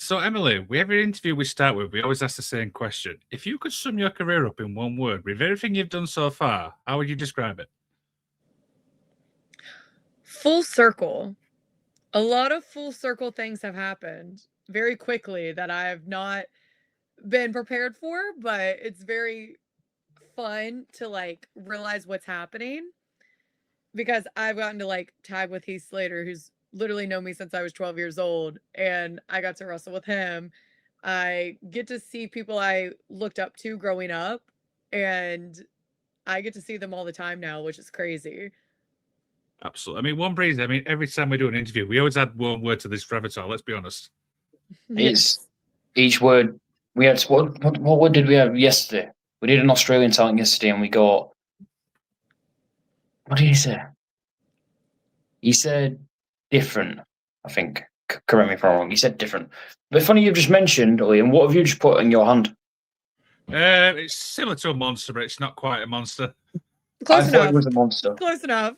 So, Emily, every interview we start with, we always ask the same question. If you could sum your career up in one word, with everything you've done so far, how would you describe it? Full circle. A lot of full circle things have happened very quickly that I have not been prepared for, but it's very fun to like realize what's happening because I've gotten to like tag with Heath Slater, who's literally known me since I was 12 years old, and I got to wrestle with him. I get to see people I looked up to growing up, and I get to see them all the time now, which is crazy. Absolutely. I mean, one reason, every time we do an interview, we always add one word to this repertoire, let's be honest. It's Yes. each word. We had what word did we have yesterday? We did an Australian talent yesterday, and we got. What did he say? He said different. I think. Correct me if I'm wrong. He said different. But funny you've just mentioned, Liam. What have you just put in your hand? It's similar to a monster, but it's not quite a monster. Close I enough. thought it was a monster. Close enough.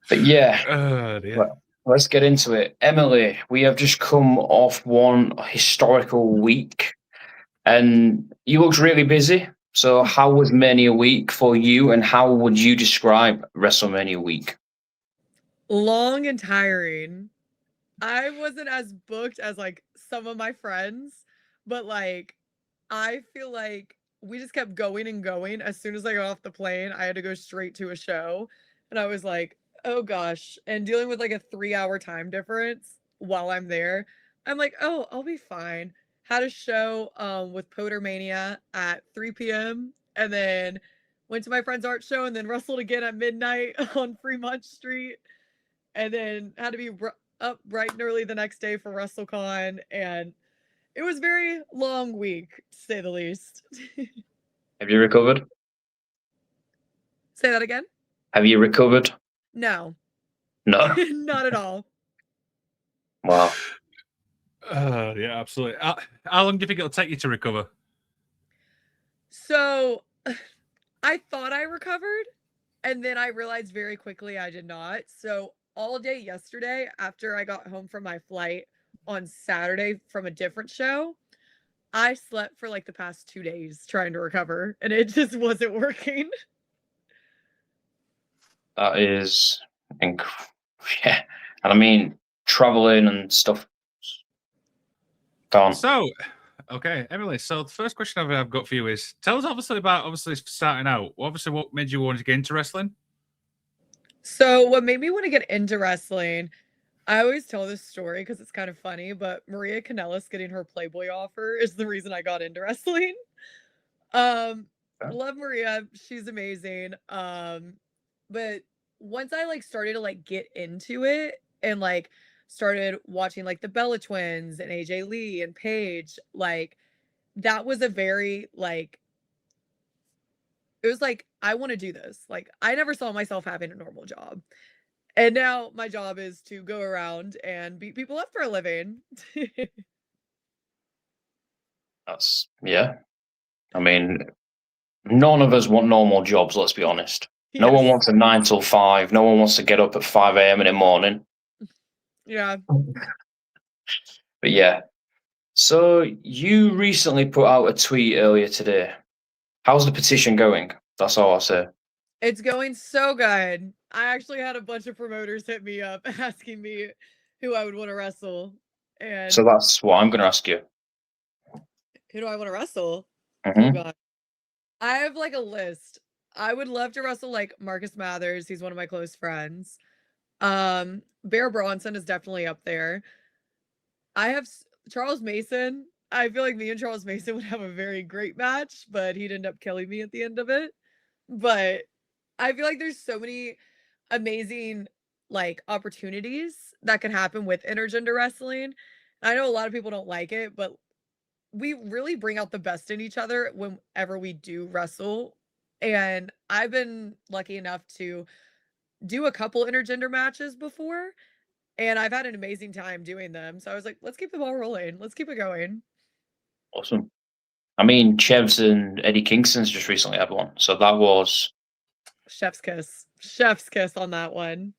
But yeah. Oh, dear. Well, let's get into it. Emily, we have just come off one historical week, and you looked really busy. So, how was Mania week for you, and how would you describe WrestleMania week? Long and tiring. I wasn't as booked as like some of my friends, but like I feel like we just kept going and going. As soon as I got off the plane, I had to go straight to a show. And I was like, oh gosh. And dealing with like a 3 hour time difference while I'm there, I'm like, oh, I'll be fine. Had a show with Podermania at 3 p.m. and then went to my friend's art show and then wrestled again at midnight on Fremont Street. And then had to be up bright and early the next day for WrestleCon, and it was a very long week, to say the least. Have you recovered? Say that again? Have you recovered? No. No. Not at all. Wow. Yeah, absolutely. How long do you think it'll take you to recover? So, I thought I recovered, and then I realized very quickly I did not. So, all day yesterday, after I got home from my flight on Saturday from a different show, I slept for like the past 2 days trying to recover, and it just wasn't working. That is yeah. And I mean, traveling and stuff. Gone. So, okay, Emily. So the first question I've got for you is: tell us about starting out. Obviously, what made you want to get into wrestling? So, what made me want to get into wrestling, I always tell this story because it's kind of funny, but Maria Kanellis getting her Playboy offer is the reason I got into wrestling. Um, love Maria, she's amazing. But once I like started to like get into it and like started watching like the Bella Twins and AJ Lee and Paige, like that was a very like it was like I want to do this. Like I never saw myself having a normal job. And now my job is to go around and beat people up for a living. That's yeah. I mean, none of us want normal jobs, let's be honest. No one Yes. wants a 9 till 5. No one wants to get up at 5 a.m. in the morning. Yeah. But yeah. So you recently put out a tweet earlier today. How's the petition going? That's all I'll say. It's going so good. I actually had a bunch of promoters hit me up asking me who I would want to wrestle. And So that's what I'm going to ask you. who do I want to wrestle? Oh Mhm. god. I have like a list. I would love to wrestle like Marcus Mathers. He's one of my close friends. Bear Bronson is definitely up there. I have Charles Mason. I feel like me and Charles Mason would have a very great match, but he'd end up killing me at the end of it. But I feel like there's so many amazing like opportunities that can happen with intergender wrestling. I know a lot of people don't like it, but we really bring out the best in each other whenever we do wrestle. And I've been lucky enough to do a couple intergender matches before, and I've had an amazing time doing them. So I was like, let's keep the ball rolling. Let's keep it going. Awesome. I mean, Chevs and Eddie Kingston's just recently had one. So that was, Chef's kiss. Chef's kiss on that one.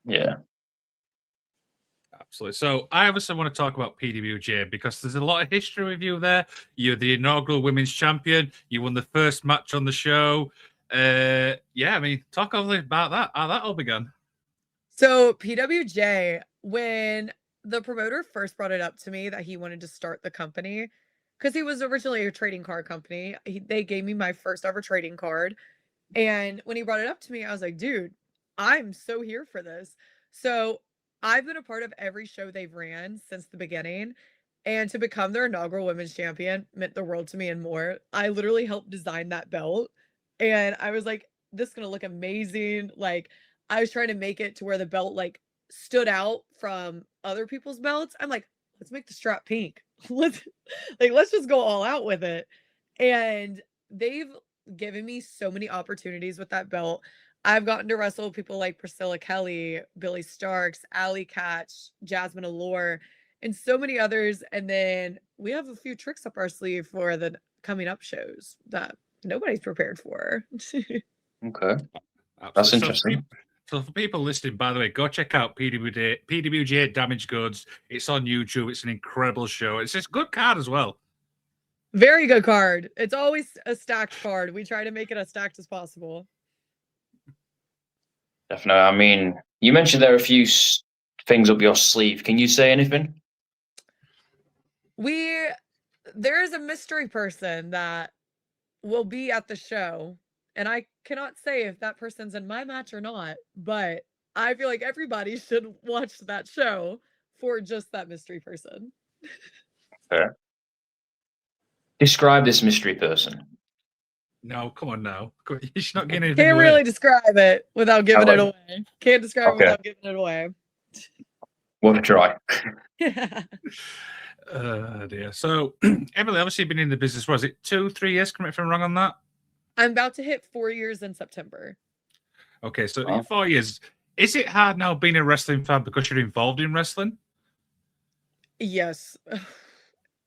yeah. Absolutely. So I obviously want to talk about PWJ because there's a lot of history with you there. You're the inaugural women's champion. You won the first match on the show. Yeah, I mean, talk a little about that, how that all began. So PWJ, when the promoter first brought it up to me that he wanted to start the company, because he was originally a trading card company, they gave me my first ever trading card. And when he brought it up to me, I was like, dude, I'm so here for this. So I've been a part of every show they've ran since the beginning. And to become their inaugural women's champion meant the world to me and more. I literally helped design that belt. And I was like, this is going to look amazing. Like, I was trying to make it to where the belt like stood out from other people's belts. I'm like, let's make the strap pink. Let's just go all out with it. And they've given me so many opportunities with that belt. I've gotten to wrestle people like Priscilla Kelly, Billy Starks, Allie Catch, Jasmine Allure, and so many others. And then we have a few tricks up our sleeve for the coming up shows that nobody's prepared for. Okay, Absolutely. that's So interesting. So for people listening, by the way, go check out PWJ Damaged Goods. It's on YouTube. It's an incredible show. It's just good card as well. Very good card. It's always a stacked card. We try to make it as stacked as possible. Definitely. I mean, you mentioned there are a few things up your sleeve. Can you say anything? There is a mystery person that will be at the show, and I cannot say if that person's in my match or not, but I feel like everybody should watch that show for just that mystery person. Fair. Describe this mystery person. No, come on now. You're not getting anything Can't away. really describe it without giving it away. Can't describe it Okay. without giving it away. Worth a try. Dear. So, Emily, obviously you've been in the business, was it 2-3 years? Correct me if I'm wrong on that. I'm about to hit 4 years in September. Okay, so Wow. in 4 years, is it hard now being a wrestling fan because you're involved in wrestling? Yes.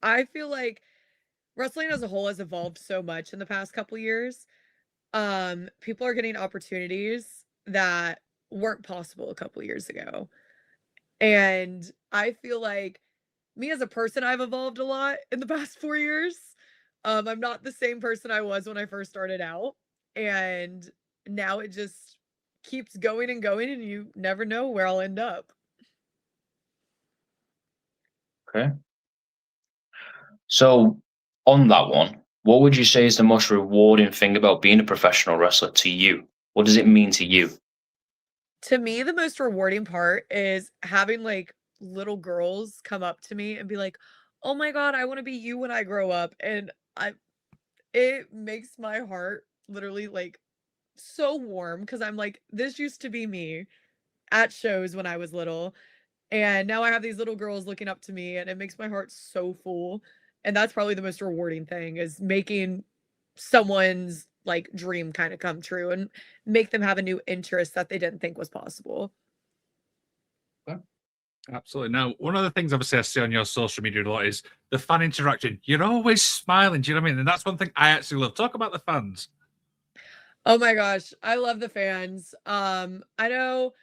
I feel like wrestling as a whole has evolved so much in the past couple years. People are getting opportunities that weren't possible a couple years ago. And I feel like me as a person, I've evolved a lot in the past 4 years. I'm not the same person I was when I first started out. And now it just keeps going and going, and you never know where I'll end up. Okay. So, on that one, what would you say is the most rewarding thing about being a professional wrestler to you? What does it mean to you? To me, the most rewarding part is having like little girls come up to me and be like, "Oh my God, I want to be you when I grow up." And it makes my heart literally like so warm because I'm like, this used to be me at shows when I was little. And now I have these little girls looking up to me, and it makes my heart so full. And that's probably the most rewarding thing, is making someone's like dream kind of come true and make them have a new interest that they didn't think was possible. Absolutely. Now, one of the things obviously I see on your social media a lot is the fan interaction. You're always smiling. Do you know what I mean? And that's one thing I actually love. Talk about the fans. Oh my gosh, I love the fans. I know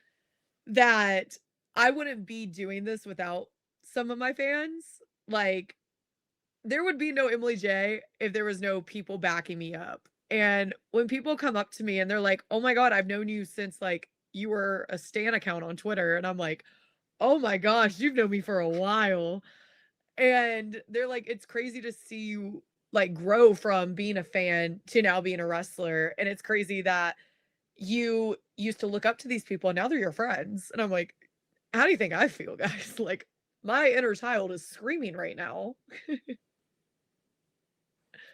that I wouldn't be doing this without some of my fans. Like, there would be no Emily J if there was no people backing me up. And when people come up to me and they're like, "Oh my God, I've known you since like you were a Stan account on Twitter." And I'm like, "Oh my gosh, you've known me for a while." And they're like, "It's crazy to see you like grow from being a fan to now being a wrestler." And it's crazy that you used to look up to these people and now they're your friends. And I'm like, how do you think I feel, guys? Like, my inner child is screaming right now.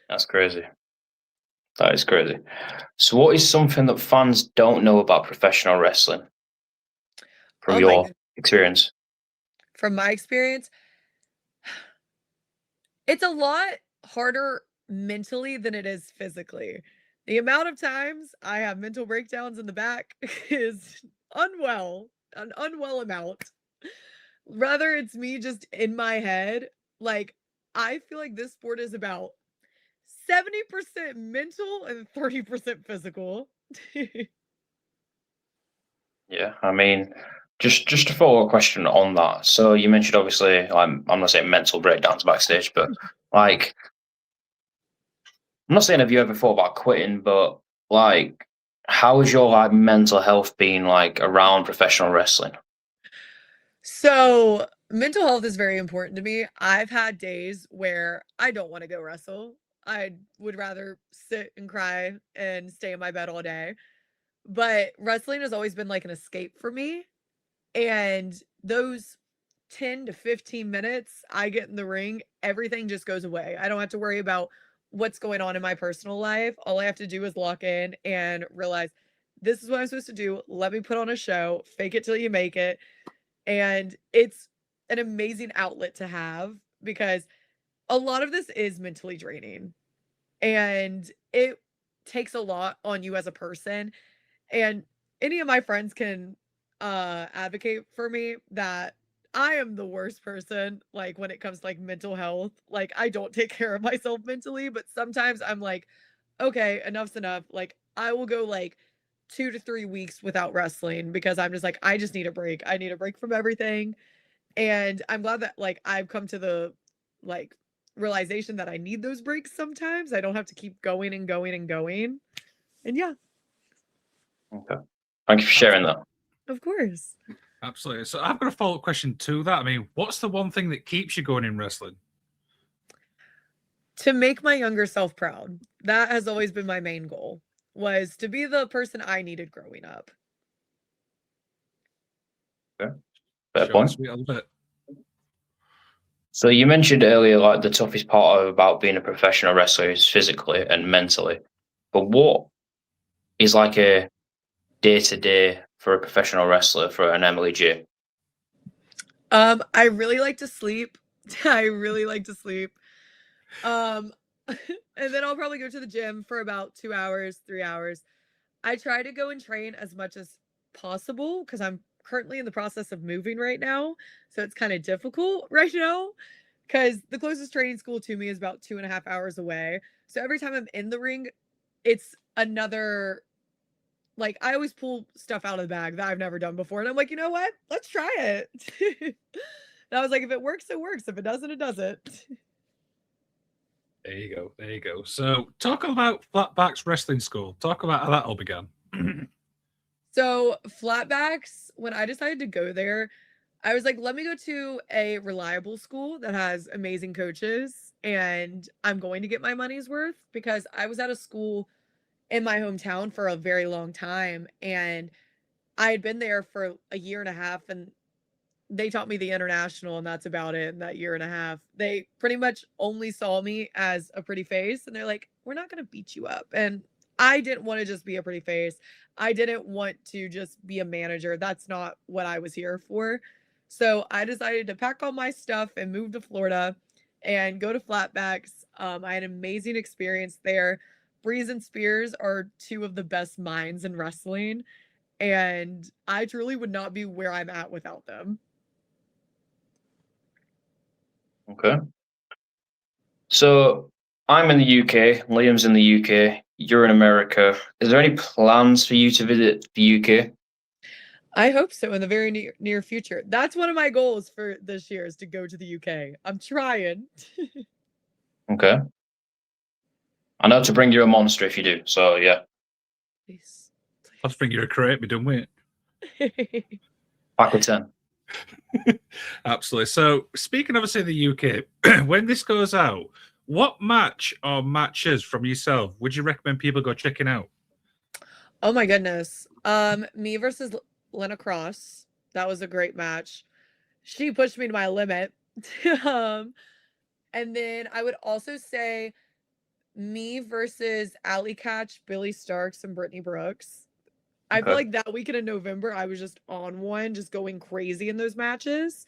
That's crazy. That is crazy. So, what is something that fans don't know about professional wrestling from Oh my your god. experience? From my experience, it's a lot harder mentally than it is physically. The amount of times I have mental breakdowns in the back is an unwell amount. Rather, it's me just in my head. Like, I feel like this sport is about 70% mental and 30% physical. Yeah, I mean, just a follow-up question on that. So you mentioned obviously, I'm not saying mental breakdowns backstage, but like, I'm not saying have you ever thought about quitting, but like, how has your like mental health been like around professional wrestling? So, mental health is very important to me. I've had days where I don't want to go wrestle. I would rather sit and cry and stay in my bed all day. But wrestling has always been like an escape for me. And those 10 to 15 minutes I get in the ring, everything just goes away. I don't have to worry about what's going on in my personal life. All I have to do is lock in and realize this is what I'm supposed to do. Let me put on a show, fake it till you make it. And it's an amazing outlet to have because a lot of this is mentally draining and it takes a lot on you as a person. And any of my friends can advocate for me that I am the worst person like when it comes to like mental health. Like I don't take care of myself mentally, but sometimes I'm like, okay, enough's enough. Like I will go like 2 to 3 weeks without wrestling because I'm just like I just need a break. I need a break from everything. And I'm glad that like I've come to the like realization that I need those breaks sometimes. I don't have to keep going and going and going. And yeah, Okay, thank you for sharing that. of course. Absolutely. So I've got a follow-up question to that. I mean, what's the one thing that keeps you going in wrestling? To make my younger self proud. That has always been my main goal, was to be the person I needed growing up. Okay, fair Short and point. sweet, I love it. So you mentioned earlier, like the toughest part about being a professional wrestler is physically and mentally. But what is like a day-to-day for a professional wrestler for an Emily J? I really like to sleep. I really like to sleep. Um, and then I'll probably go to the gym for about 2 hours, 3 hours. I try to go and train as much as possible because I'm currently in the process of moving right now. So it's kind of difficult right now because the closest training school to me is about 2.5 hours away. So every time I'm in the ring, it's another like I always pull stuff out of the bag that I've never done before. And I'm like, you know what? Let's try it. And I was like, if it works, it works. If it doesn't, it doesn't. There you go. There you go. So talk about Flatbacks Wrestling School. Talk about how that all began. So flatbacks, when I decided to go there, I was like, let me go to a reliable school that has amazing coaches and I'm going to get my money's worth because I was at a school in my hometown for a very long time and I had been there for a year and a half and they taught me the international and that's about it in that year and a half. They pretty much only saw me as a pretty face and they're like, we're not going to beat you up. And I didn't want to just be a pretty face. I didn't want to just be a manager. That's not what I was here for. So I decided to pack all my stuff and move to Florida and go to Flatbacks. I had an amazing experience there. Breeze and Spears are two of the best minds in wrestling, and I truly would not be where I'm at without them. Okay. So I'm in the UK, Liam's in the UK, you're in America. Is there any plans for you to visit the UK? I hope so in the very near future. That's one of my goals for this year is to go to the UK. I'm trying. Okay. I know to bring you a monster if you do. So yeah, Please. Let's bring you a crate. Be done with it. pack of 10. Absolutely. So, speaking obviously of the UK, when this goes out, what match or matches from yourself would you recommend people go checking out? Oh my goodness. Me versus Lena Cross. That was a great match. She pushed me to my limit. And then I would also say me versus Alley Catch, Billy Starks, and Brittany Brooks. I feel Okay. like that weekend in November, I was just on one, just going crazy in those matches.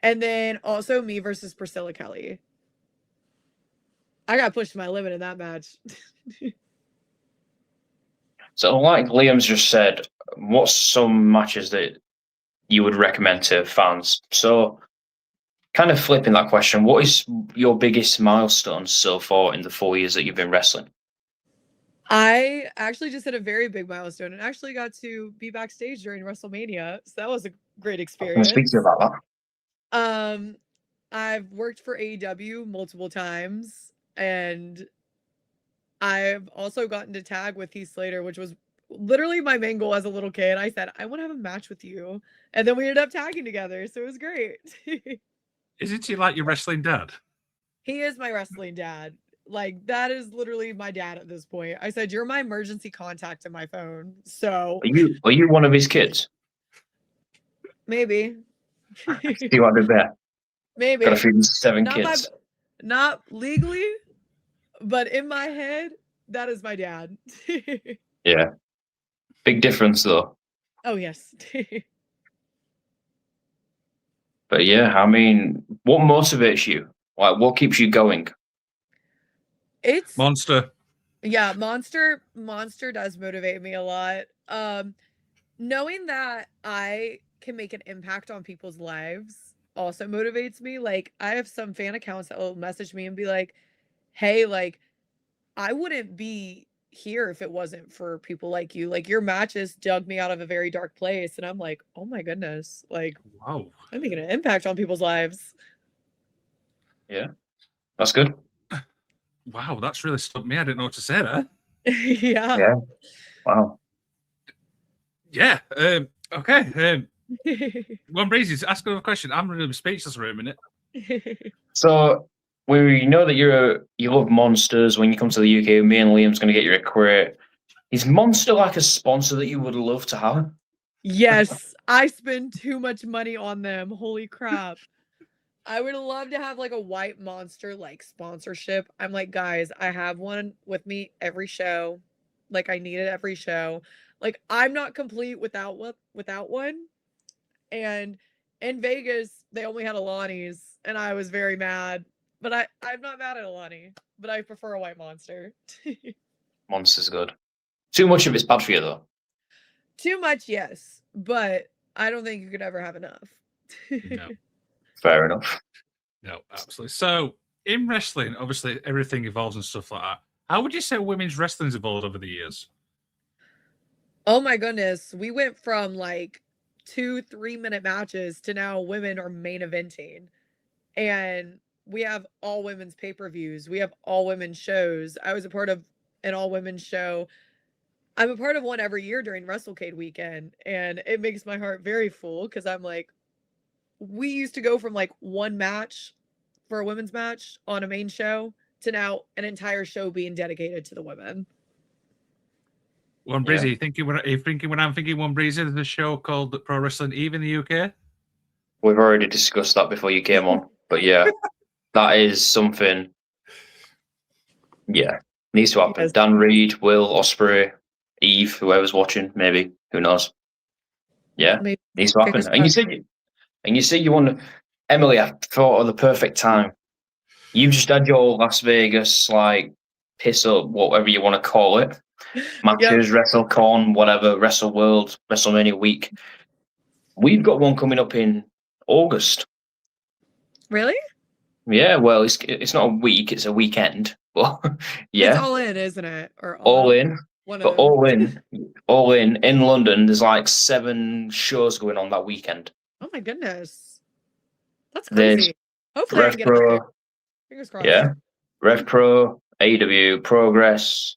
And then also me versus Priscilla Kelly. I got pushed to my limit in that match. So like Liam's just said, what's some matches that you would recommend to fans? So kind of flipping that question, what is your biggest milestone so far in the 4 years that you've been wrestling? I actually just hit a very big milestone and actually got to be backstage during WrestleMania. So that was a great I'm going to experience. speak to you about that. I've worked for AEW multiple times, and I've also gotten to tag with Heath Slater, which was literally my main goal as a little kid. I said, I want to have a match with you. And then we ended up tagging together. So it was great. Isn't he like your wrestling dad? He is my wrestling dad. Like, that is literally my dad at this point. I said, you're my emergency contact in my phone. So Are you one of his kids? maybe. See what I did there? Maybe. Got a few 7 Not kids. not legally, but in my head, that is my dad. Yeah. Big difference, though. Oh, yes. But yeah, I mean, what motivates you? Like, what keeps you going? It's Monster. yeah, Monster does motivate me a lot. Knowing that I can make an impact on people's lives also motivates me. Like, I have some fan accounts that will message me and be like, "Hey, like, I wouldn't be here if it wasn't for people like you. Like, your matches dug me out of a very dark place." And I'm like, "Oh my goodness. Like, Wow. I'm making an impact on people's lives." Yeah. That's good. Wow, that's really stumped me. I didn't know what to say there. Yeah. Yeah. Wow. Yeah. Okay. One Breezy's ask another question. I'm really speechless for a minute. So we know that you love monsters. When you come to the UK, me and Liam's going to get you a crate. Is Monster like a sponsor that you would love to have? Yes, I spend too much money on them. Holy crap. I would love to have like a white monster like sponsorship. I'm like, guys, I have one with me every show. Like, I need it every show. Like, I'm not complete without one. And in Vegas, they only had Alani's, and I was very mad. But I'm not mad at Alani, but I prefer a white monster. Monster's good. Too much of it's bad for you, though. Too much, yes, but I don't think you could ever have enough. No. Fair enough. No, absolutely. So in wrestling, obviously everything evolves and stuff like that. How would you say women's wrestling's evolved over the years? Oh my goodness. We went from like 2-3 minute matches to now women are main eventing. And we have all women's pay-per-views. We have all women's shows. I was a part of an all women's show. I'm a part of one every year during WrestleCade weekend. And it makes my heart very full because I'm like, we used to go from like one match for a women's match on a main show to now an entire show being dedicated to the women. One Breezy, you thinking when I'm thinking One Breezy, there's a show called Pro Wrestling Eve in the UK. We've already discussed that before you came on. But yeah, that is something, yeah, needs to happen. Yes. Dan Reed, Will, Ospreay, Eve, whoever's watching, maybe. Who knows? Yeah, Maybe needs to happen. And you said you want Emily, I thought of the perfect time. You've just had your Las Vegas, like, piss up, whatever you want to call it. Matches, WrestleCon, whatever, Wrestle World, WrestleMania week. We've got one coming up in August. Really? Yeah, well, it's not a week; it's a weekend. But yeah, It's all in, isn't it? Or all in. One But of all in London. There's like 7 shows going on that weekend. Oh my goodness. That's There's crazy. Hopefully I can get up RevPro, there. Fingers crossed. yeah, RevPro, AEW, Progress,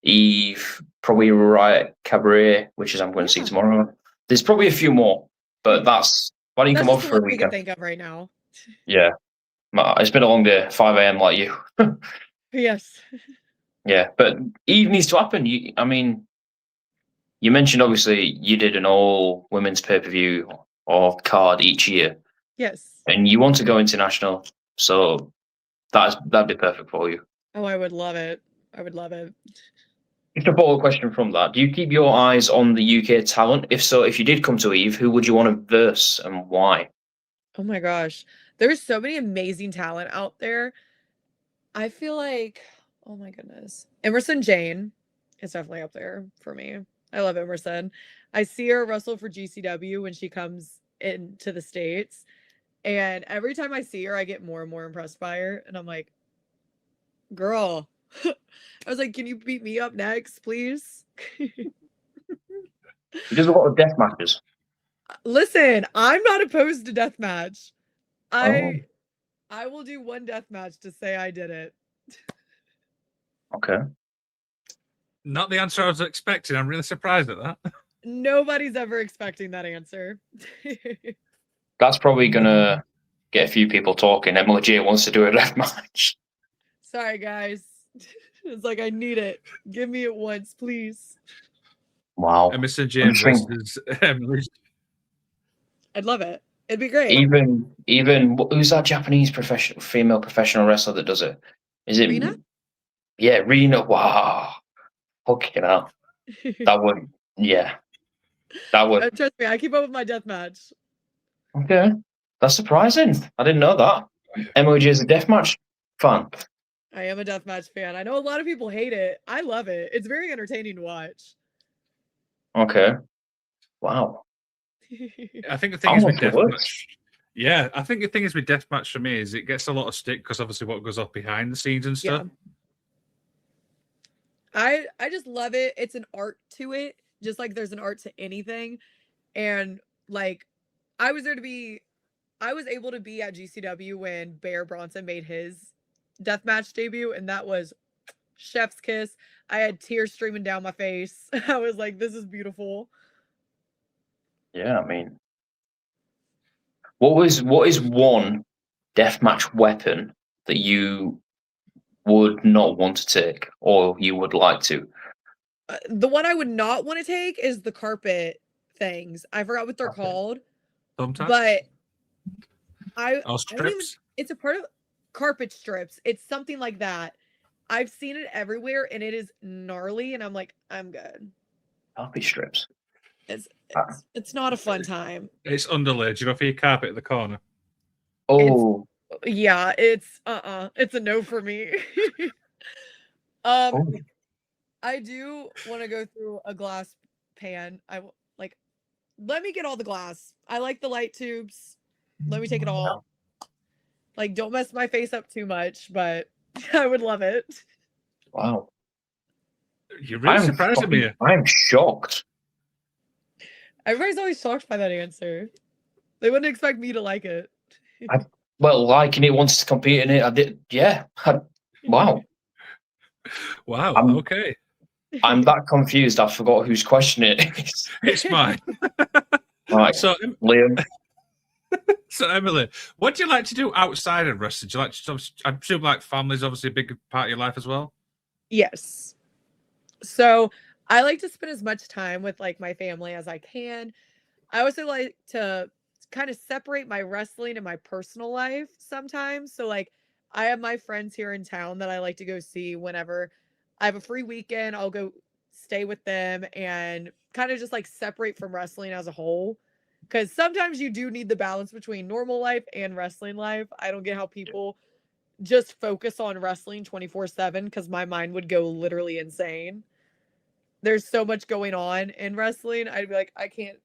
Eve, probably Riot Cabaret, which is I'm going to see tomorrow. There's probably a few more, but that's why don't you come That's over just for a what we can weekend? think of right now. Yeah, it's been a long day, 5 a.m. like you. Yes. Yeah, but Eve needs to happen. I mean, you mentioned obviously you did an all women's pay-per-view or card each year, Yes. and you want to go international, so that'd be perfect for you. Oh, I would love it. I would love it. Just a follow-up question from that: do you keep your eyes on the UK talent? If so, if you did come to Eve, who would you want to verse and why? Oh my gosh. There's so many amazing talent out there. I feel like, oh my goodness. Emerson Jane is definitely up there for me. I love Emerson. I see her wrestle for GCW when she comes into the States. And every time I see her, I get more and more impressed by her. And I'm like, girl, I was like, can you beat me up next, please? He does a lot of death matches. Listen, I'm not opposed to deathmatch. Oh, I will do one deathmatch to say I did it. okay. Not the answer I was expecting. I'm really surprised at that. Nobody's ever expecting that answer. That's probably gonna get a few people talking. MLJ wants to do a death match. Sorry, guys. It's like, I need it. Give me it once, please. Wow. Mr. James versus Emily. I'd love it. It'd be great. Even who's that Japanese female professional wrestler that does it? Is it Rina? Yeah, Rina. Wow. Fucking hell. That would, yeah. That would. Trust me, I keep up with my deathmatch. Okay. That's surprising. I didn't know that. MOJ is a deathmatch fan. I am a deathmatch fan. I know a lot of people hate it. I love it. It's very entertaining to watch. Okay. Wow. I think the thing is with deathmatch. Yeah, I think the thing is with deathmatch for me is it gets a lot of stick because obviously what goes up behind the scenes and stuff. Yeah. I just love it. It's an art to it, just like there's an art to anything. And like I was able to be at GCW when Bear Bronson made his deathmatch debut, and that was chef's kiss. I had tears streaming down my face. I was like, this is beautiful. Yeah, I mean, what is one deathmatch weapon that you would not want to take or you would like to? The one I would not want to take is the carpet things. I forgot what they're called. Thumbtacks? But strips? It's a part of carpet strips. It's something like that. I've seen it everywhere and it is gnarly and I'm like, I'm good. Carpet strips. It's not a fun time. It's underlaid, for your carpet at the corner. Oh. It's a no for me. I do want to go through a glass pan. Let me get all the glass. I like the light tubes. Let me take it all. Like, don't mess my face up too much, but I would love it. Wow. You're really surprising me. I'm shocked. Everybody's always shocked by that answer. They wouldn't expect me to like it. Liking it, wants to compete in it. I did. Yeah. Wow. Wow. Okay. I'm that confused. I forgot whose question it is. It's mine. Right. So, Liam. So, Emily, what do you like to do outside of wrestling? Do you like to, I presume, like family's obviously a big part of your life as well? Yes. So, I like to spend as much time with like my family as I can. I also like to kind of separate my wrestling and my personal life sometimes. So, like, I have my friends here in town that I like to go see whenever I have a free weekend. I'll go stay with them and kind of just like separate from wrestling as a whole. Because sometimes you do need the balance between normal life and wrestling life. I don't get how people just focus on wrestling 24/7 because my mind would go literally insane. There's so much going on in wrestling. I'd be like, I can't.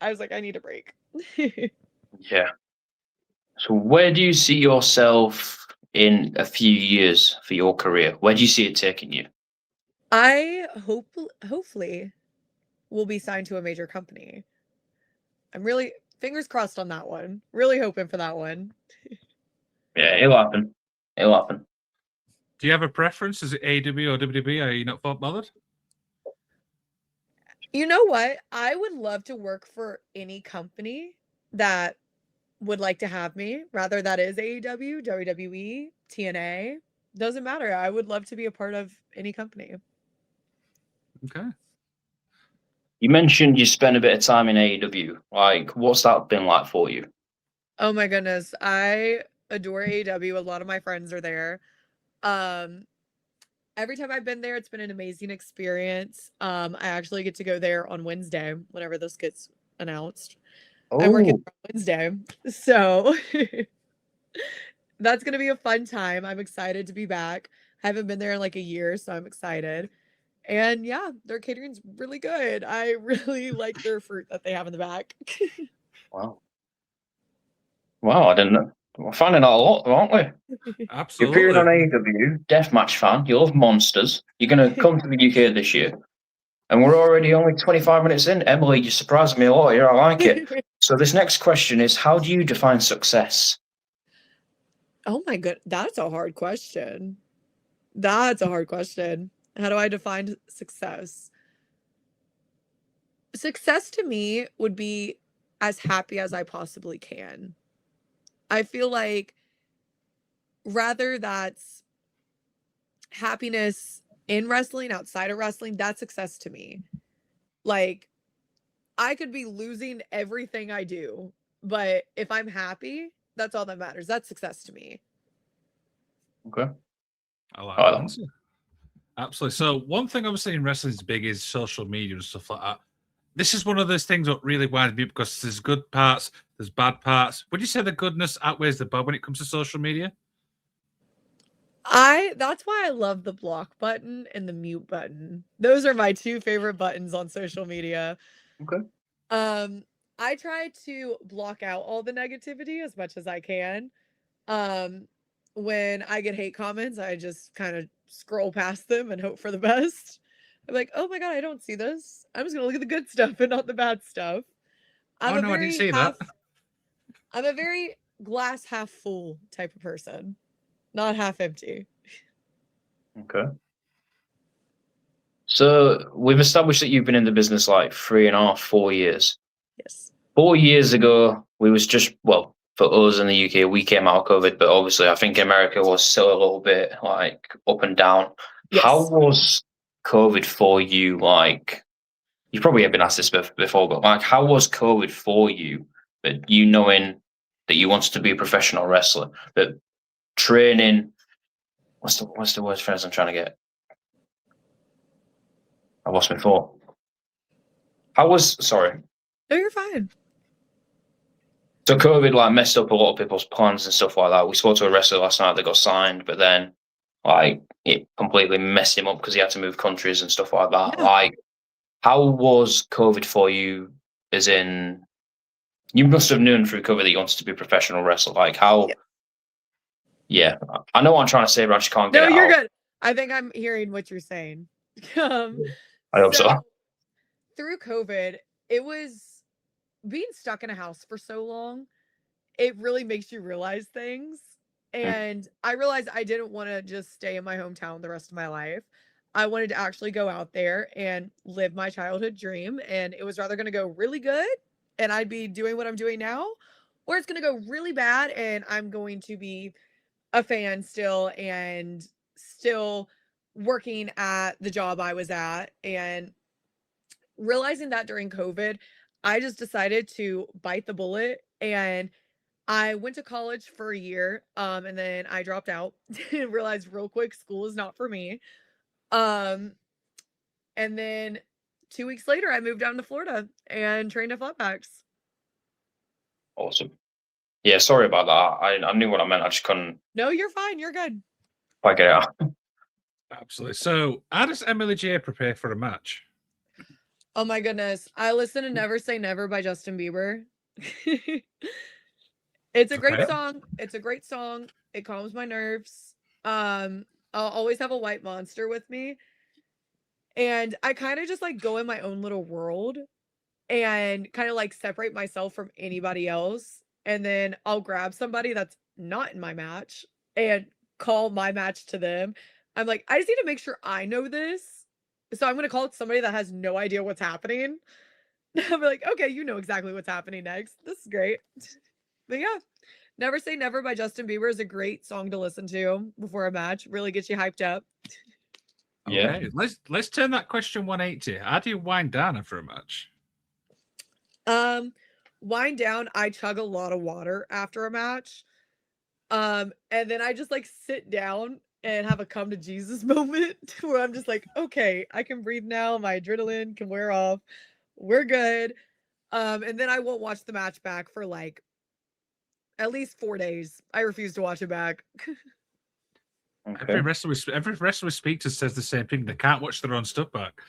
I was like, I need a break. Yeah. So where do you see yourself in a few years for your career? Where do you see it taking you? I hopefully will be signed to a major company. I'm really fingers crossed on that one. Really hoping for that one. Yeah, it'll happen. It'll happen. Do you have a preference? Is it AEW or WWE? Are you not bothered? You know what? I would love to work for any company that would like to have me. Rather that is AEW, WWE, TNA. Doesn't matter. I would love to be a part of any company. Okay. You mentioned you spent a bit of time in AEW. Like, what's that been like for you? Oh my goodness. I adore AEW. A lot of my friends are there. Every time I've been there, it's been an amazing experience. I actually get to go there on Wednesday whenever this gets announced. I'm working on Wednesday. So that's going to be a fun time. I'm excited to be back. I haven't been there in like a year, so I'm excited. And yeah, their catering's really good. I really like their fruit that they have in the back. Wow. Wow, I didn't know. We're finding out a lot, aren't we? You're appearing on Absolutely. AEW, deathmatch fan. You love monsters. You're going to come to the UK this year. And we're already only 25 minutes in. Emily, you surprised me a lot here. I like it. So this next question is, how do you define success? Oh my god, that's a hard question. That's a hard question. How do I define success? Success to me would be as happy as I possibly can. I feel like rather that's happiness in wrestling, outside of wrestling, that's success to me. Like, I could be losing everything I do, but if I'm happy, that's all that matters. That's success to me. Okay. I like Oh, that answer. Absolutely. So one thing obviously in wrestling is big is social media and stuff like that. This is one of those things that really winds me up because there's good parts, there's bad parts. Would you say the goodness outweighs the bad when it comes to social media? That's why I love the block button and the mute button. Those are my two favorite buttons on social media. okay. I try to block out all the negativity as much as I can. Um, when I get hate comments, I just kind of scroll past them and hope for the best. I'm like, oh my god, I don't see this. I'm just gonna look at the good stuff and not the bad stuff. I'm Oh a no, I didn't very see that. I'm a very glass half full type of person, not half empty. Okay. So we've established that you've been in the business like 3.5, 4 years. Yes. 4 years ago, we was just, well, for us in the UK, we came out of COVID, but obviously I think America was still a little bit like up and down. Yes. How was COVID for you? Like, you probably have been asked this before, but like, how was COVID for you? But you knowing that you wanted to be a professional wrestler, but training, what's the word phrase I'm trying to get? I lost my thought. Sorry. No, you're fine. So COVID like messed up a lot of people's plans and stuff like that. We spoke to a wrestler last night that got signed, but then like it completely messed him up because he had to move countries and stuff like that. Yeah. Like, how was COVID for you? As in, you must have known through COVID that you wanted to be a professional wrestler. Like, how? Yeah, I know what I'm trying to say, but I just can't get No, it you're out. good. I think I'm hearing what you're saying. Um, I hope so. Through COVID, it was being stuck in a house for so long. It really makes you realize things. And I realized I didn't want to just stay in my hometown the rest of my life. I wanted to actually go out there and live my childhood dream. And it was rather going to go really good and I'd be doing what I'm doing now, or it's going to go really bad and I'm going to be a fan still and still working at the job I was at. And realizing that during COVID, I just decided to bite the bullet and I went to college for a year, and then I dropped out and realized real quick school is not for me. Um, and then 2 weeks later, I moved down to Florida and trained at Flatbacks. Awesome. Yeah, sorry about that. I knew what I meant. I just couldn't No, you're fine. You're good. quite get it out. Absolutely. So how does Emily Jaye prepare for a match? Oh my goodness. I listen to Never Say Never by Justin Bieber. It's a great Okay. song. It's a great song. It calms my nerves. I'll always have a white monster with me. And I kind of just like go in my own little world and kind of like separate myself from anybody else. And then I'll grab somebody that's not in my match and call my match to them. I'm like, I just need to make sure I know this. So I'm going to call it somebody that has no idea what's happening. I'm like, okay, you know exactly what's happening next. This is great. But yeah, Never Say Never by Justin Bieber is a great song to listen to before a match. Really gets you hyped up. Yeah. Okay. Let's turn that question 180. How do you wind down after a match? Wind down, I chug a lot of water after a match. And then I just like sit down and have a come to Jesus moment where I'm just like, okay, I can breathe now. My adrenaline can wear off. We're good. And then I won't watch the match back for like at least 4 days. I refuse to watch it back. Okay. Every wrestler we speak to says the same thing. They can't watch their own stuff back.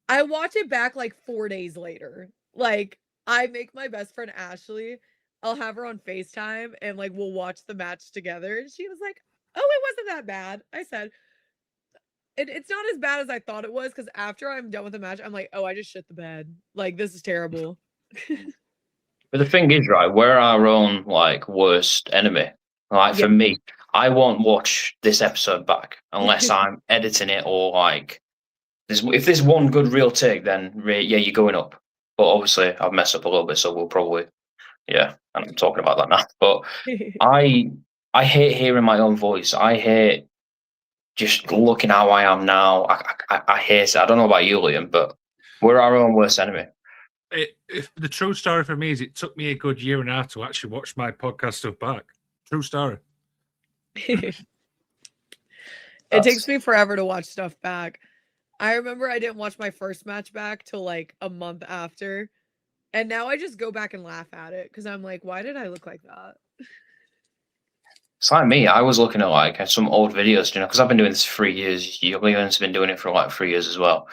I watch it back like 4 days later. Like I make my best friend Ashley I'll have her on FaceTime and like we'll watch the match together. And she was like, "Oh, it wasn't that bad." I said, it's not as bad as I thought it was, because after I'm done with the match, I'm like, "Oh, I just shit the bed. Like, this is terrible." But the thing is, right, we're our own like worst enemy. Like Yeah. for me, I won't watch this episode back unless I'm editing it or like if there's one good real take, then yeah, you're going up. But obviously, I've messed up a little bit, so we'll probably and I'm talking about that now. But I hate hearing my own voice. I hate just looking how I am now. I hate it. I don't know about you, Liam, but we're our own worst enemy. The true story for me is it took me a good year and a half to actually watch my podcast stuff back. True story. It takes me forever to watch stuff back. I remember I didn't watch my first match back till like a month after. And now I just go back and laugh at it because I'm like, why did I look like that? It's like me. I was looking at like some old videos, because I've been doing this for 3 years. Liam's been doing it for like 3 years as well.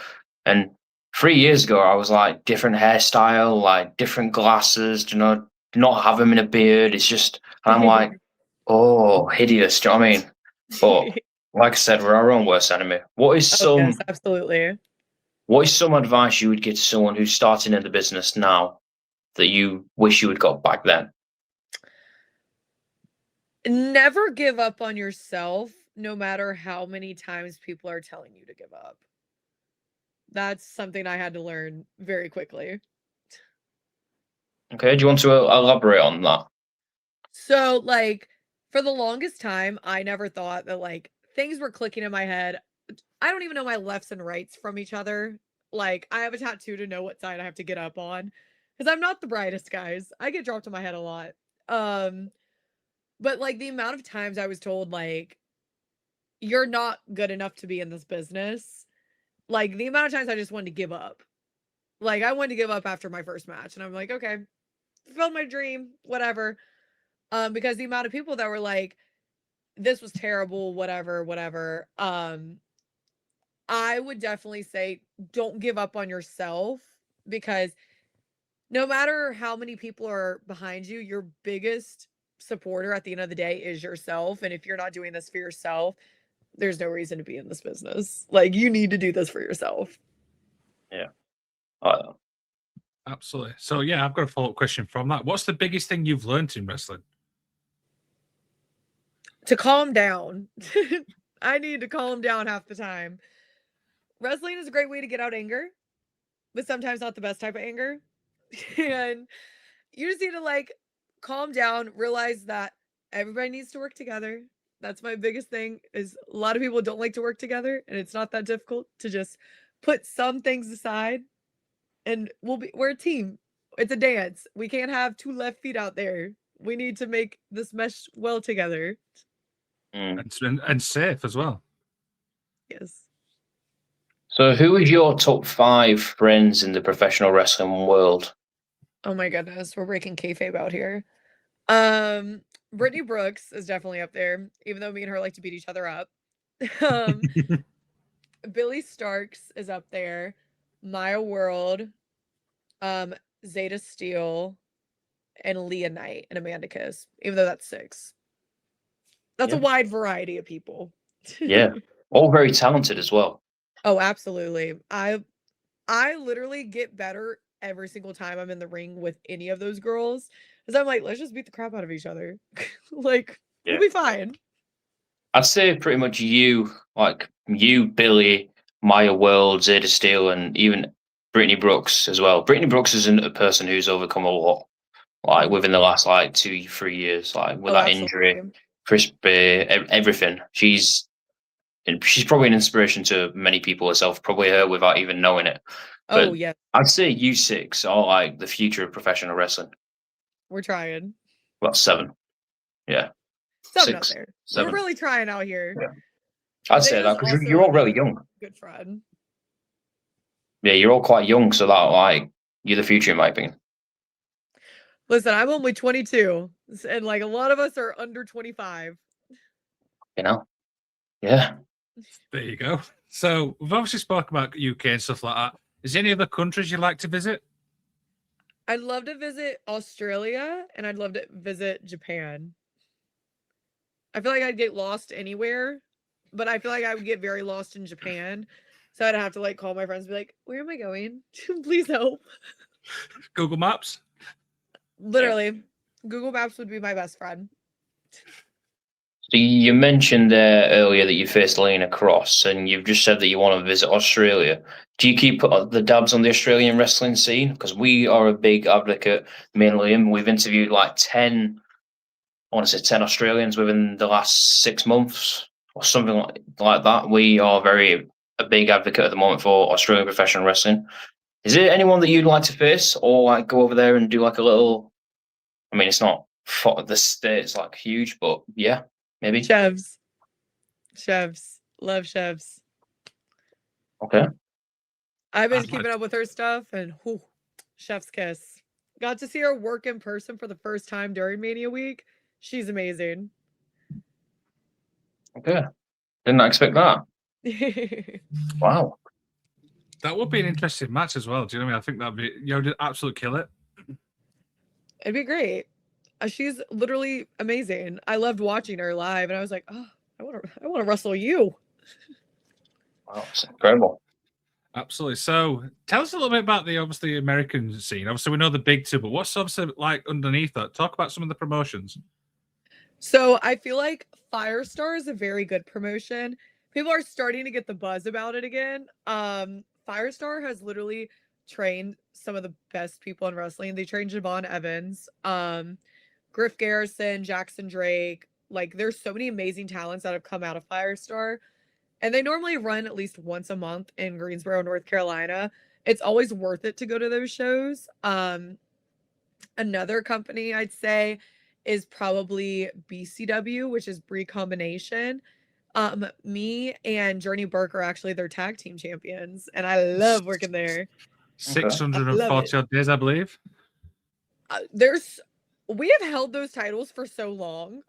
And 3 years ago, I was like different hairstyle, like different glasses, not have him in a beard. It's just, and I'm like, oh, hideous. Do you know what I mean? But like I said, we're our own worst enemy. Yes, absolutely. What is some advice you would give to someone who's starting in the business now that you wish you had got back then? Never give up on yourself, no matter how many times people are telling you to give up. That's something I had to learn very quickly. Okay, do you want to elaborate on that? So, like, for the longest time, I never thought that, like, things were clicking in my head. I don't even know my lefts and rights from each other. Like, I have a tattoo to know what side I have to get up on, because I'm not the brightest, guys. I get dropped on my head a lot. But, like, the amount of times I was told, like, you're not good enough to be in this business. Like, the amount of times I just wanted to give up. Like, I wanted to give up after my first match, and I'm like, okay, fulfilled my dream, whatever. Because the amount of people that were like, this was terrible, whatever. I would definitely say don't give up on yourself, because no matter how many people are behind you, your biggest supporter at the end of the day is yourself. And if you're not doing this for yourself, there's no reason to be in this business. Like, you need to do this for yourself. Yeah. Absolutely. So yeah, I've got a follow-up question from that. What's the biggest thing you've learned in wrestling? To calm down. I need to calm down half the time. Wrestling is a great way to get out anger, but sometimes not the best type of anger. And you just need to like calm down, realize that everybody needs to work together. That's my biggest thing, is a lot of people don't like to work together, and it's not that difficult to just put some things aside, and we're a team. It's a dance. We can't have two left feet out there. We need to make this mesh well together. And safe as well. Yes. So who is your top 5 friends in the professional wrestling world? Oh my goodness, we're breaking kayfabe out here. Brittany Brooks is definitely up there, even though me and her like to beat each other up. Billy Starks is up there. Maya World, Zeta Steel, and Leah Knight and Amanda Kiss, even though that's 6. That's a wide variety of people. Yeah. All very talented as well. Oh, absolutely. I literally get better every single time I'm in the ring with any of those girls, because I'm like, let's just beat the crap out of each other. Like, we'll be fine. I'd say pretty much you, Billy, Maya World, Zeta Steel, and even Brittany Brooks as well. Brittany Brooks isn't a person who's overcome a lot, within the last 2-3 years, with that injury, Chris Bay, everything. She's probably an inspiration to many people herself, probably her without even knowing it. But yeah. I'd say you 6 are the future of professional wrestling. We're trying. Well, 7. Yeah. 7 out there. 7. We're really trying out here. Yeah. I'd say that because you're all really young. Good friend. Yeah, you're all quite young, so that you're the future in my opinion. Listen, I'm only 22, and a lot of us are under 25. Yeah. There you go. So we've obviously spoken about UK and stuff like that. Is there any other countries you'd like to visit? I'd love to visit Australia and I'd love to visit Japan. I feel like I'd get lost anywhere, but I feel like I would get very lost in Japan. So I'd have to like call my friends and be like, "Where am I going? Please help." Google Maps. Literally, Google Maps would be my best friend. So you mentioned there earlier that you faced Lena Cross, and you've just said that you want to visit Australia. Do you keep the dabs on the Australian wrestling scene? Because we are a big advocate, mainly, and we've interviewed like 10, I want to say 10 Australians within the last 6 months or something like that. We are a big advocate at the moment for Australian professional wrestling. Is there anyone that you'd like to face or like go over there and do like a little? I mean, it's not for the states like huge, but yeah, maybe. Chefs. Love chefs. Okay. I've been I'd keeping like up with her stuff and chef's kiss. Got to see her work in person for the first time during Mania Week. She's amazing. Okay. Didn't expect that. Wow. That would be an interesting match as well. Do you know what I mean? I think that'd be you'd absolutely kill it. It'd be great. She's literally amazing. I loved watching her live, and I was like, "Oh, I want to wrestle you." Wow, it's incredible. Absolutely. So, tell us a little bit about the obviously American scene. Obviously, we know the big two, but what's obviously like underneath that? Talk about some of the promotions. So I feel like Firestar is a very good promotion. People are starting to get the buzz about it again. Firestar has literally trained some of the best people in wrestling. They trained Javon Evans, Griff Garrison, Jackson Drake. Like, there's so many amazing talents that have come out of Firestar. And they normally run at least once a month in Greensboro, North Carolina. It's always worth it to go to those shows. Another company I'd say is probably BCW, which is Bree Combination. Me and Journey Burke are actually their tag team champions, and I love working there. 640 odd days, I believe. We have held those titles for so long.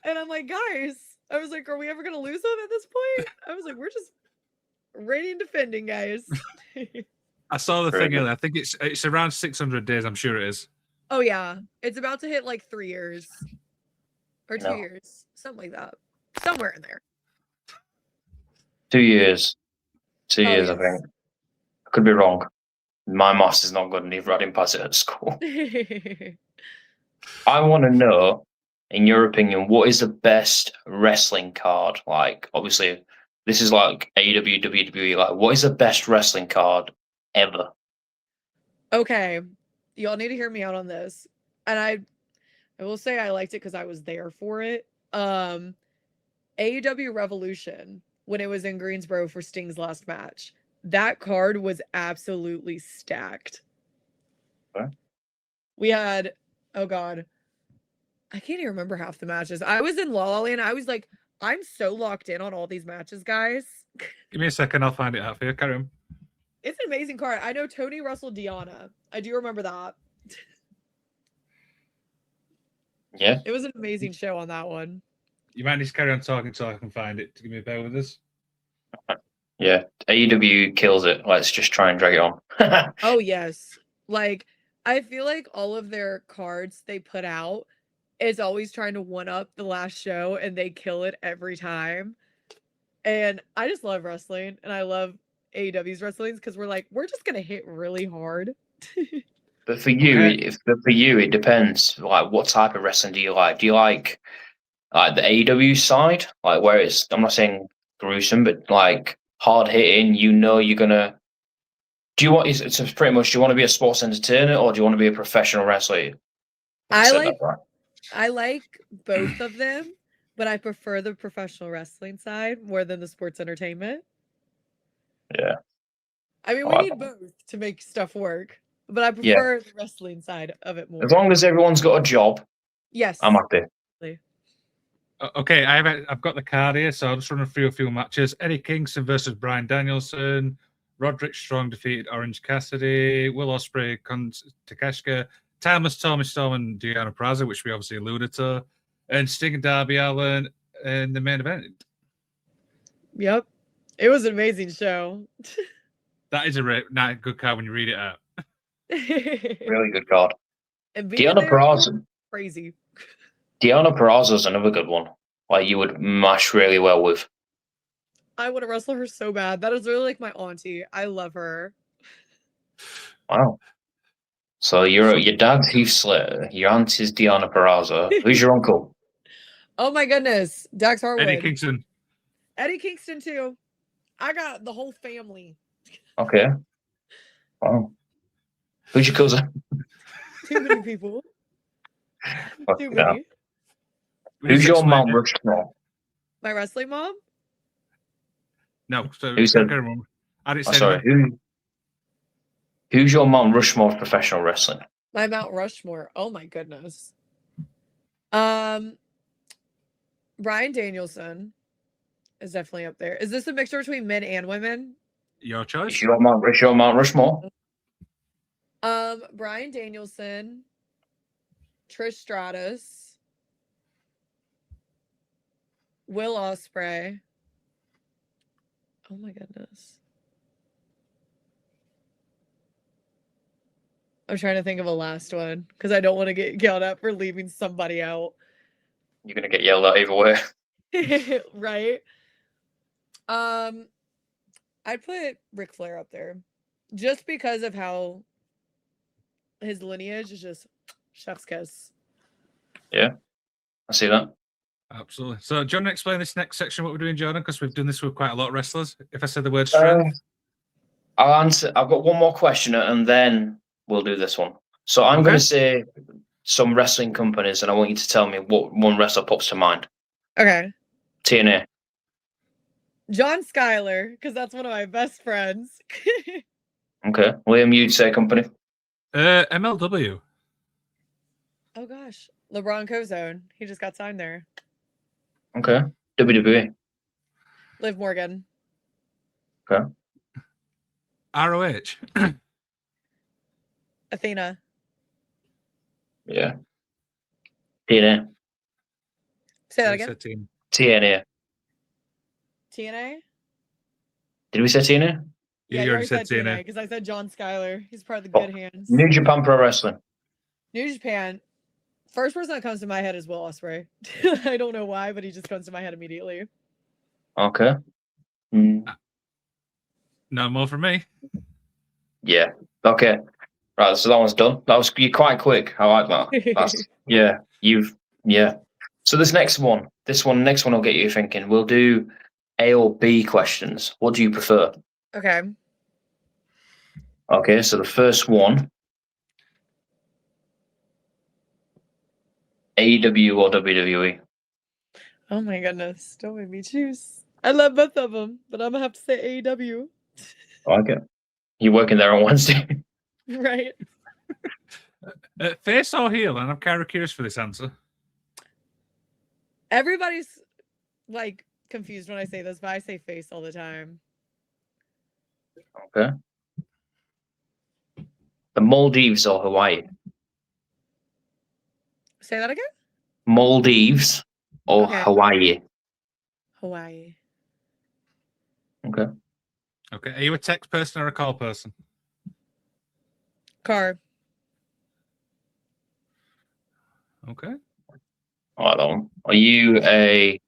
And I'm like, guys, I was like, are we ever gonna lose them at this point? I was like, we're just reigning defending, guys. I saw the thing earlier. I think it's around 600 days. I'm sure it is. Oh yeah, it's about to hit like 3 years or 2 years, something like that, somewhere in there. 2 years. 2 years, yes. I think. I could be wrong. My maths is not good, and I didn't pass it at school. I want to know, in your opinion, what is the best wrestling card? Like, obviously, this is like AEW, WWE. Like, what is the best wrestling card ever? Okay, y'all need to hear me out on this. And I will say I liked it because I was there for it. AEW Revolution, when it was in Greensboro for Sting's last match, that card was absolutely stacked. Okay. We had, oh God, I can't even remember half the matches. I was in La La Land. I was like, I'm so locked in on all these matches, guys. Give me a second. I'll find it out for you. Carry on. It's an amazing card. I know Tony wrestled Deanna. I do remember that. Yeah. It was an amazing show on that one. You might need to carry on talking so I can find it. Give me a bear with us. Yeah. AEW kills it. Let's just try and drag it on. Oh, yes. Like, I feel like all of their cards they put out is always trying to one up the last show, and they kill it every time. And I just love wrestling, and I love AEW's wrestling because we're just gonna hit really hard. But for you, it depends. Like, what type of wrestling do you like? Do you like the AEW side, like where it's? I'm not saying gruesome, but like hard hitting. You know, you're gonna. Do you want? It's pretty much. Do you want to be a sports entertainer or do you want to be a professional wrestler? I like both of them, but I prefer the professional wrestling side more than the sports entertainment. Yeah. I mean, we need both to make stuff work, but I prefer the wrestling side of it more. As long as everyone's got a job. Yes. I'm happy. Okay, I've got the card here, so I'll just run through a few matches. Eddie Kingston versus Bryan Danielson. Roderick Strong defeated Orange Cassidy. Will Ospreay, Takeshita. Timeless Tommy Storm and Deanna Praza, which we obviously alluded to. And Sting and Darby Allin in the main event. Yep. It was an amazing show. That is a good card when you read it out. Really good card. And being Deanna there, Peraza. crazy. Deanna Peraza's another good one. Like you would mash really well with. I want to wrestle her so bad. That is really like my auntie. I love her. Wow. So your dad's Heath Slater, your aunt is Deanna Peraza. Who's your uncle? Oh my goodness. Dax Harwood. Eddie Kingston. Eddie Kingston too. I got the whole family. Okay. Wow. Who's your cousin? Too many people. Too Yeah. many. Who's your Explain Mount it. Rushmore? My wrestling mom? No. So Who said- I didn't Oh, say sorry. anything. Who's your Mount Rushmore of professional wrestling? My Mount Rushmore. Oh my goodness. Brian Danielson is definitely up there. Is this a mixture between men and women? Your Is choice. your Mount Rushmore? Brian Danielson, Trish Stratus, Will Ospreay. Oh my goodness. I'm trying to think of a last one because I don't want to get yelled at for leaving somebody out. You're gonna get yelled at either way. Right? I'd put Ric Flair up there just because of how his lineage is just chef's kiss. Yeah, I see that. Absolutely. So, do you want to explain this next section, what we're doing, Jordan? Because we've done this with quite a lot of wrestlers. If I said the word strength. I'll answer. I've got one more question, and then we'll do this one. So I'm going to say some wrestling companies, and I want you to tell me what one wrestler pops to mind. Okay. TNA. John Schuyler, because that's one of my best friends. Okay. Liam, you'd say company? MLW. Oh gosh. LeBron Cozone. He just got signed there. Okay. WWE. Liv Morgan. Okay. ROH. Athena. Yeah. TNA. Say that again. TNA. TNA? Did we say TNA? Yeah, you already said TNA. because I said John Schuyler. He's part of the good hands. New Japan Pro Wrestling. New Japan. First person that comes to my head is Will Ospreay. I don't know why, but he just comes to my head immediately. Okay. No more from me. Yeah. Okay. Right. So that one's done. You're quite quick. I like that. Yeah. So this next one will get you thinking. We'll do A or B questions. What do you prefer? Okay. Okay. So the first one, AEW or WWE? Oh my goodness. Don't make me choose. I love both of them, but I'm going to have to say AEW. I like it. You're working there on Wednesday. Right. Face or heel? And I'm kind of curious for this answer. Everybody's like confused when I say this, but I say face all the time. Okay. The Maldives or Hawaii? Say that again? Maldives or Hawaii? Hawaii. Okay. Okay. Are you a text person or a call person? Car. Okay. I like that one. Are you I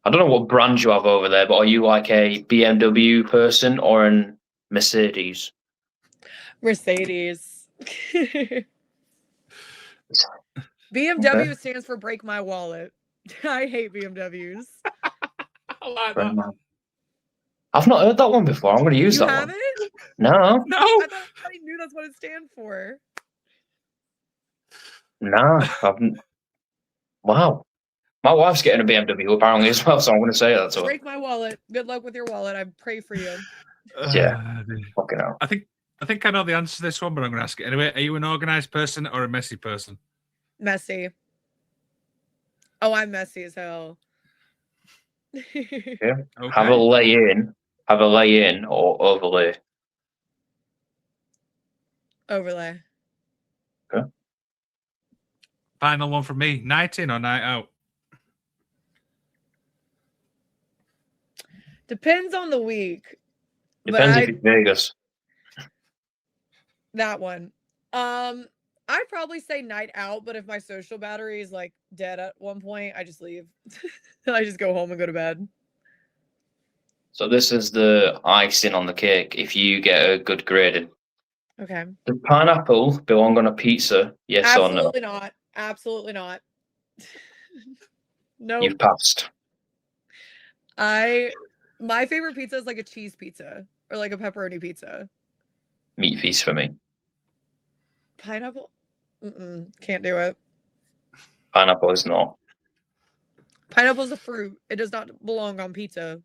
don't know what brand you have over there, but are you like a BMW person or an Mercedes? Mercedes. BMW stands for break my wallet. I hate BMWs. I like that. I've not heard that one before. I'm going to use You that haven't? one. No. No. I thought everybody knew that's what it stands for. Nah. Wow. My wife's getting a BMW apparently as well, so I'm going to say that to her. Break my wallet. Good luck with your wallet. I pray for you. Yeah. Fucking hell. I think I know the answer to this one, but I'm going to ask it anyway. Are you an organized person or a messy person? Messy. Oh, I'm messy as hell. Yeah. Okay. Have a lay in or overlay. Overlay. Okay. Final one from me. Night in or night out? Depends on the week. Depends if it's Vegas. That one. I'd probably say night out, but if my social battery is like dead at one point, I just leave. I just go home and go to bed. So this is the icing on the cake. If you get a good grading, Okay. does pineapple belong on a pizza? Yes or no? Absolutely not. Absolutely not. No. You've passed. My favorite pizza is like a cheese pizza or like a pepperoni pizza. Meat feast for me. Pineapple? Can't do it. Pineapple is not. Pineapple's a fruit. It does not belong on pizza.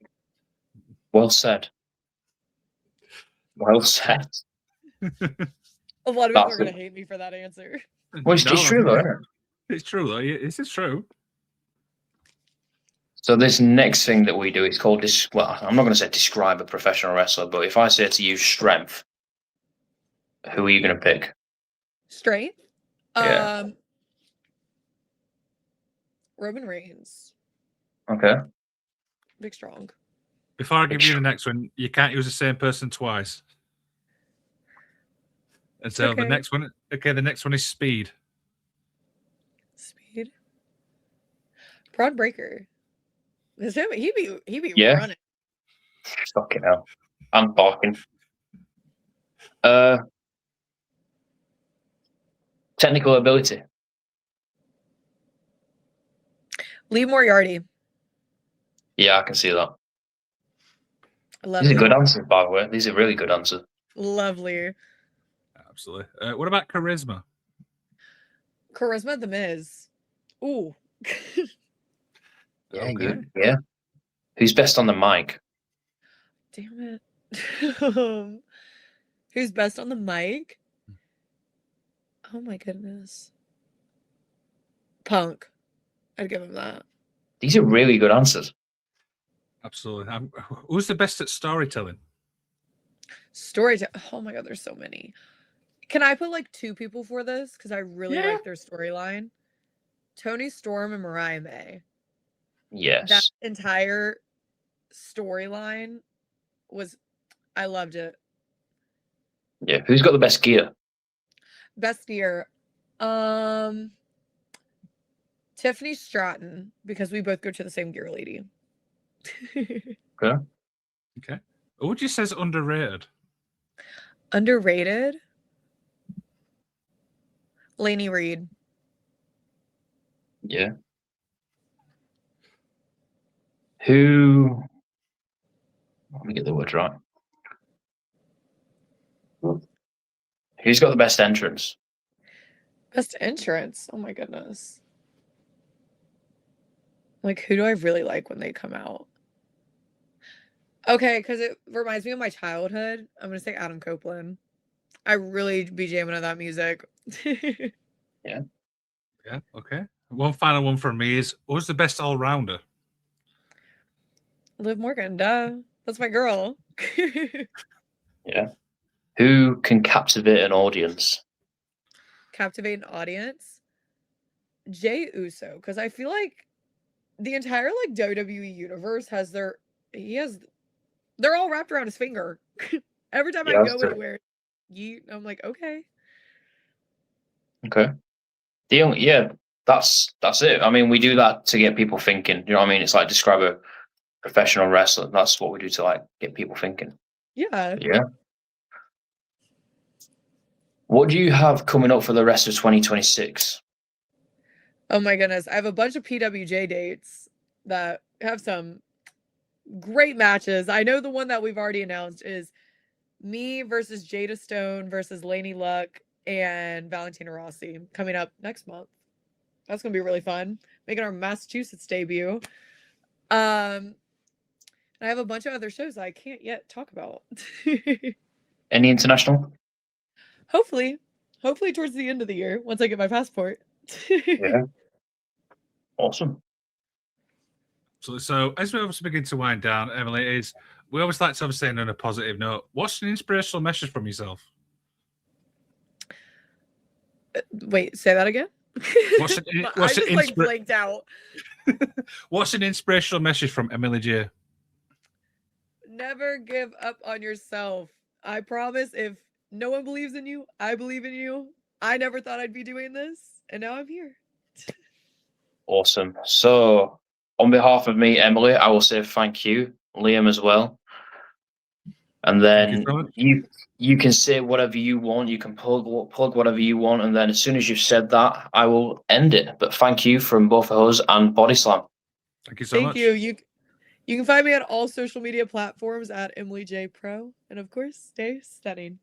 Well said. Well said. A lot of people are going to hate me for that answer. Well, it's true though, isn't it? It's true though. This is true. So this next thing that we do, it's called well, I'm not going to say describe a professional wrestler, but if I say to you strength, who are you going to pick? Strength? Yeah. Roman Reigns. Okay. Big strong. Before I give you the next one, you can't use the same person twice. And so Okay. the next one is speed. Speed. Braun Breaker. He be Yeah. running. Fucking hell. I'm barking. Technical ability. Lee Moriarty. Yeah, I can see that. Lovely. These are good answers, by the way. These are really good answers. Lovely. Absolutely. What about charisma? Charisma, The Miz. Ooh. Yeah, Okay. yeah. Who's best on the mic? Damn it. Who's best on the mic? Oh my goodness. Punk. I'd give him that. These are really good answers. Absolutely. Who's the best at storytelling? Oh my god, there's so many. Can I put like two people for this? Because I really like their storyline. Tony Storm and Mariah May. Yes. That entire storyline I loved it. Yeah. Who's got the best gear? Best gear. Tiffany Stratton, because we both go to the same gear lady. Okay. Who would you say is underrated? Underrated? Lainey Reed. Yeah. Who? Let me get the words right. Who's got the best entrance? Best entrance? Oh my goodness. Like, who do I really like when they come out? Okay, because it reminds me of my childhood. I'm going to say Adam Copeland. I really be jamming on that music. Yeah. Yeah. Okay. One final one for me is, who's the best all-rounder? Liv Morgan, duh. That's my girl. Yeah. Who can captivate an audience? Captivate an audience? Jay Uso, because I feel like the entire like WWE universe they're all wrapped around his finger. Every time I go anywhere, I'm like, okay. Okay. That's it. I mean, we do that to get people thinking. You know what I mean? It's like describe a professional wrestler. That's what we do to like get people thinking. Yeah. Yeah. What do you have coming up for the rest of 2026? Oh my goodness. I have a bunch of PWJ dates that have some great matches. I know the one that we've already announced is me versus Jada Stone versus Lainey Luck and Valentina Rossi coming up next month. That's going to be really fun. Making our Massachusetts debut. I have a bunch of other shows I can't yet talk about. Any international? Hopefully towards the end of the year, once I get my passport. Yeah. Awesome. So as we obviously begin to wind down, Emily, we always like to obviously end on a positive note. What's an inspirational message from yourself? Wait, say that again? Blanked out. What's an inspirational message from Emily Jaye? Never give up on yourself. I promise if no one believes in you. I believe in you. I never thought I'd be doing this, and now I'm here. Awesome. So, on behalf of me, Emily, I will say thank you, Liam as well. And then so much. you can say whatever you want. You can plug whatever you want, and then as soon as you've said that, I will end it. But thank you from both of us and Body Slam. Thank you so much. Thank you. You can find me on all social media platforms at Emily J Pro, and of course, stay stunning.